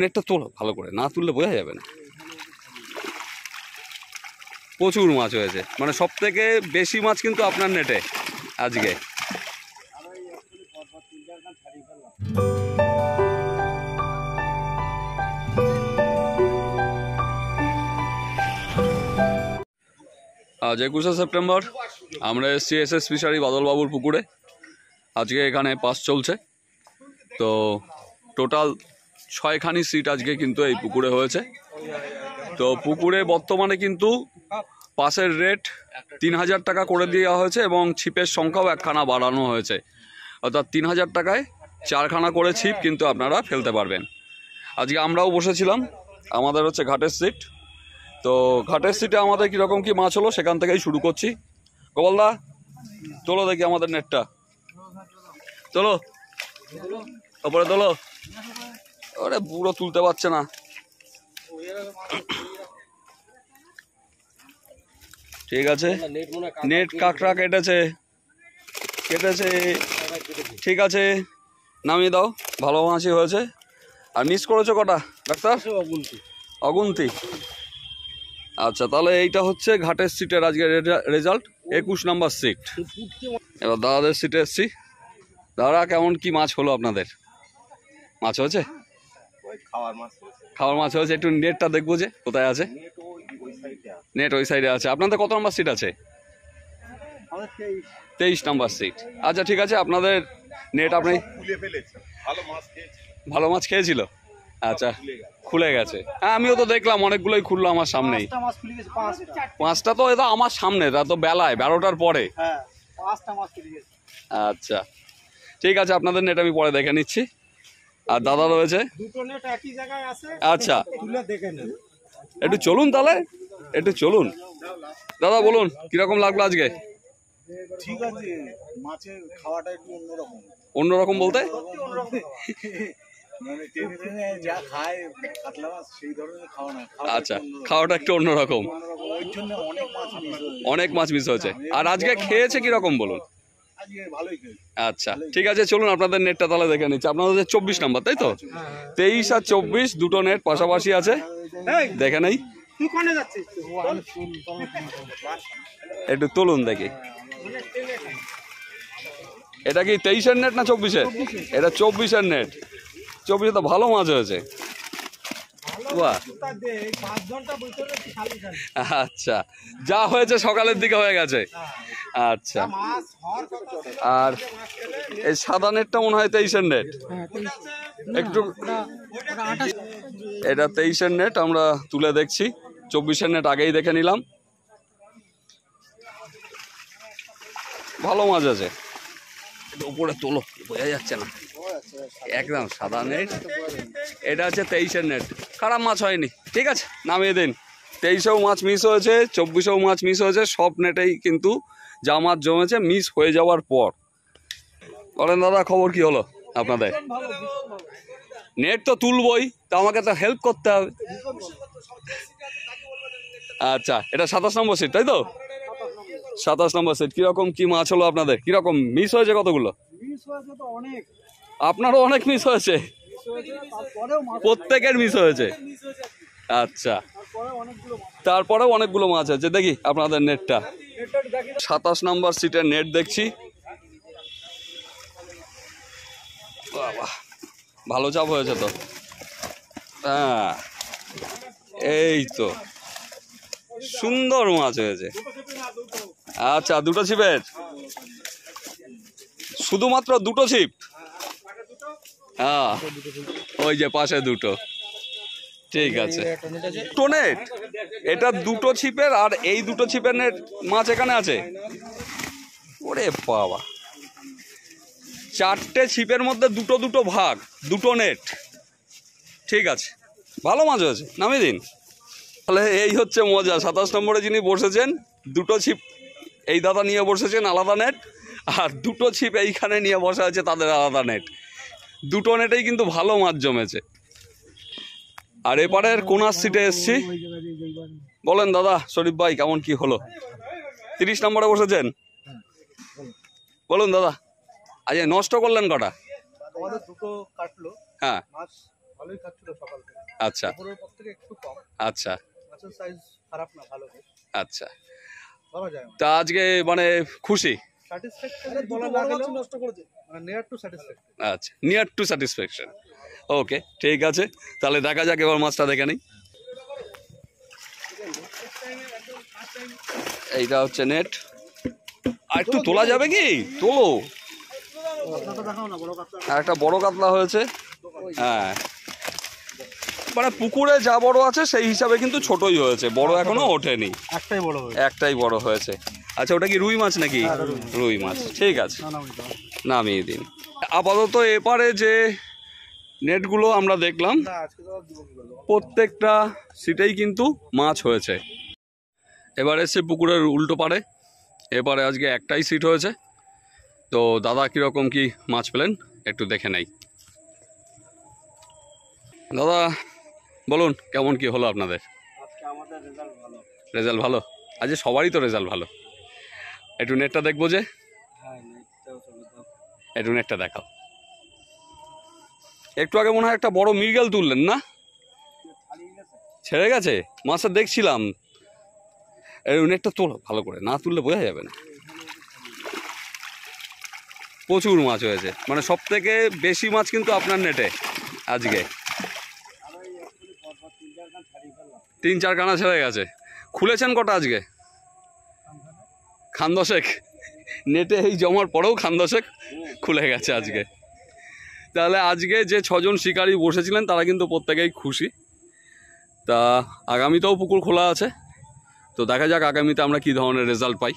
নেটটা তোলো ভালো করে, না তুললে বোঝা যাবে না। প্রচুর মাছ হয়েছে, মানে সব থেকে বেশি মাছ কিন্তু আপনার নেটে আজকে। আজ 21শে সেপ্টেম্বর আমরা এসছি এসএস ফিশারি বাদলবাবুর পুকুরে। আজকে এখানে পাস চলছে, তো টোটাল 6খানি সিট আজকে কিন্তু এই পুকুরে হয়েছে। তো পুকুরে বর্তমানে কিন্তু পাসের রেট 3000 টাকা করে দেওয়া হয়েছে এবং ছিপের সংখ্যাও 1খানা বাড়ানো হয়েছে, অর্থাৎ 3000 টাকায় 4খানা করে ছিপ কিন্তু আপনারা ফেলতে পারবেন। আজকে আমরাও বসেছিলাম, আমাদের হচ্ছে ঘাটের সিট। তো ঘাটের সিটে আমাদের কীরকম কী মাছ হলো সেখান থেকেই শুরু করছি। গোপালদা তোলো দেখি আমাদের নেটটা, তোলো ওপরে তোলো। ওরে পুরো তুলতে পারছে না। ঠিক আছে, নেট কাঁকড়া কেটেছে, ঠিক আছে নামিয়ে দাও। ভালো মাছই হয়েছে। আর মিস করেছো কটা ডাক্তার? অগুন্তি। আচ্ছা, তাহলে এইটা হচ্ছে ঘাটের সিটের আজকে রেজাল্ট, 21 নম্বর সিট। এবার দাদাদের সিটে এসছি। দাদা কেমন কি মাছ হলো আপনাদের? মাছ হয়েছে, খাওয়ার মাছ হয়েছে। একটু নেটটা দেখবো যে কোথায় আছে। নেট ওই সাইডে আছে। আপনাদের কত নম্বর সিট আছে? 23 নম্বর সিট। আচ্ছা ঠিক আছে, আপনাদের নেট আপনি ভালো মাছ খেয়েছিল? আচ্ছা, খুলে গেছে। হ্যাঁ আমিও তো দেখলাম অনেকগুলোই খুললো আমার সামনেই। 5টা তো এটা আমার সামনে, তা তো বেলায় 12টার পরে। আচ্ছা ঠিক আছে, আপনাদের নেট আমি পরে দেখে নিচ্ছি। আর দাদা রয়েছে। আচ্ছা একটু চলুন তাহলে, একটু চলুন। দাদা বলুন কিরকম লাগলো আজকে? ঠিক আছে, মাছের খাওয়াটা একটু অন্যরকম। অন্যরকম বলতে? মানে টেনে যা খায় কাতলা মাছ সেই ধরনের খাওয়া না। আচ্ছা, খাওয়াটা একটু অন্যরকম, ওই জন্য অনেক মাছ মিস হয়েছে। আর আজকে খেয়েছে কিরকম বলুন? আচ্ছা ঠিক আছে, চলুন আপনাদের নেটটা তাহলে দেখে নিচ্ছি। আপনাদের 24 নম্বর তাই তো? 23 আর 24 দুটো নেট পাশাপাশি আছে, দেখে নেই। একটু তুলুন দেখি। এটা কি 23-এর নেট না 24-এর? এটা 24-এর নেট। 24-এ তো ভালো মাছ হয়েছে। বাহ, আচ্ছা যা হয়েছে সকালের দিকে হয়ে গেছে। আচ্ছা, আর এই সাদা নেটটা মনে হয় 23-এর নেট। একটু এটা 23-এর নেট আমরা তুলে দেখছি, 24-এর নেট আগেই দেখে নিলাম। ভালো মাছ আছে। উপরে তোলো, বোঝা যাচ্ছে না, একদম সাদা নেট। এটা হচ্ছে 23-এর নেট, খারাপ মাছ হয়নি। ঠিক আছে নামিয়ে দিন। 23-এও মাছ মিস হয়েছে, 24-এও মাছ মিস হয়েছে। সব নেটেই কিন্তু যা মাছ জমেছে মিস হয়ে যাওয়ার পর। বলেন দাদা খবর কি হলো আপনাদের? নেট তো তুলবই, তা আমাকে তো হেল্প করতে হবে। আচ্ছা, এটা 27 নম্বর সিট তাই তো? 27 নম্বর সিট। কিরকম কি মাছ হলো আপনাদের? কিরকম মিস হয়েছে? কতগুলো? আপনারও অনেক মিস হয়েছে, প্রত্যেকের মিস হয়েছে। আচ্ছা, তারপরেও অনেকগুলো মাছ আছে। দেখি আপনাদের নেটটা। 27 নম্বর সিটের নেট দেখছি। বাবা, ভালো চাপ হয়েছে তো। হ্যাঁ এই তো সুন্দর মাছ হয়েছে। আচ্ছা, দুটো ছিপের? শুধুমাত্র দুটো ছিপ? হ্যাঁ ওই যে পাশে দুটো। ঠিক আছে, দুটো নেট। এটা দুটো ছিপের, আর এই দুটো ছিপের নেট মাছ এখানে আছে। ওরে বাবা, 4টে ছিপের মধ্যে দুটো দুটো ভাগ, দুটো নেট। ঠিক আছে, ভালো মাছ হয়েছে, নামিয়ে দিন। তাহলে এই হচ্ছে মজা। 27 নম্বরে যিনি বসেছেন, দুটো ছিপ এই দাদা নিয়ে বসেছেন আলাদা নেট, আর দুটো ছিপ এইখানে নিয়ে বসা আছে তাদের আলাদা নেট। দুটো নেটেই কিন্তু ভালো মাছ জমেছে। আর এপারের কোনার সিটে এসছি। বলেন দাদা শরীফ ভাই কেমন কি হলো? 30 নম্বরে বসেছেন। বলুন দাদা, আজ নষ্ট করলেন কটা? দুটো কাটলো। হ্যাঁ মাছ ভালোই খাচ্ছিল সকাল থেকে। আচ্ছা দুপুরের পর থেকে একটু কম। আচ্ছা মাছের সাইজ খারাপ না, ভালো বেশ আচ্ছা। ধরা যায়। তা আজকে মানে খুশি? স্যাটিসফ্যাকশন বলা না গেলেও নষ্ট করেছে, মানে নিয়ার টু স্যাটিসফ্যাকশন। আচ্ছা, নিয়ার টু স্যাটিসফ্যাকশন। ওকে, ঠিক আছে, তাহলে দেখা যাক এবার মাছটা দেখে নিই। এইটা হচ্ছে নেট। আর একটু তোলা যাবে কি? তোলো। দেখাও না, বড় কাতলা। আর একটা বড় কাতলা হয়েছে। হ্যাঁ, মানে পুকুরে যা বড় আছে সেই হিসাবে কিন্তু ছোটই হয়েছে, বড় এখনো ওঠেনি। একটাই বড় হয়েছে। একটাই বড় হয়েছে। আচ্ছা, ওটা কি রুই মাছ নাকি? রুই মাছ, ঠিক আছে, নামিয়ে দিন। আপাতত এপারে যে নেটগুলো আমরা দেখলাম প্রত্যেকটা সিটেই কিন্তু মাছ হয়েছে। এবার এসছে পুকুরের উল্টো পারে, এপারে আজকে একটাই সিট হয়েছে। তো দাদা কীরকম কি মাছ পেলেন একটু দেখে নেই। দাদা বলুন, কেমন কি হলো আপনাদের? আজকে আমাদের রেজাল্ট ভালো। রেজাল্ট ভালো? আজকে সবারই তো রেজাল্ট ভালো। একটু নেটটা দেখবো যে। হ্যাঁ, নেটটাও চলে দাও। একটু নেটটা দেখাও। একটু আগে মনে হয় একটা বড় মৃগেল তুললেন না? ছেড়ে গেছে মাছটা দেখছিলাম। একটু নেটটা তোলো ভালো করে, না তুললে বোঝা যাবে না। প্রচুর মাছ হয়েছে, মানে সব থেকে বেশি মাছ কিন্তু আপনার নেটে আজকে। 3-4 কানা ছেড়ে গেছে। খুলেছেন কটা আজকে? খান 10। নেটে এই জমার পরেও খান 10 খুলে গেছে আজকে। তাহলে আজকে যে 6 জন শিকারী বসেছিলেন তারা কিন্তু প্রত্যেকেই খুশি। তা আগামীতেও পুকুর খোলা আছে, তো দেখা যাক আগামীতে আমরা কী ধরনের রেজাল্ট পাই।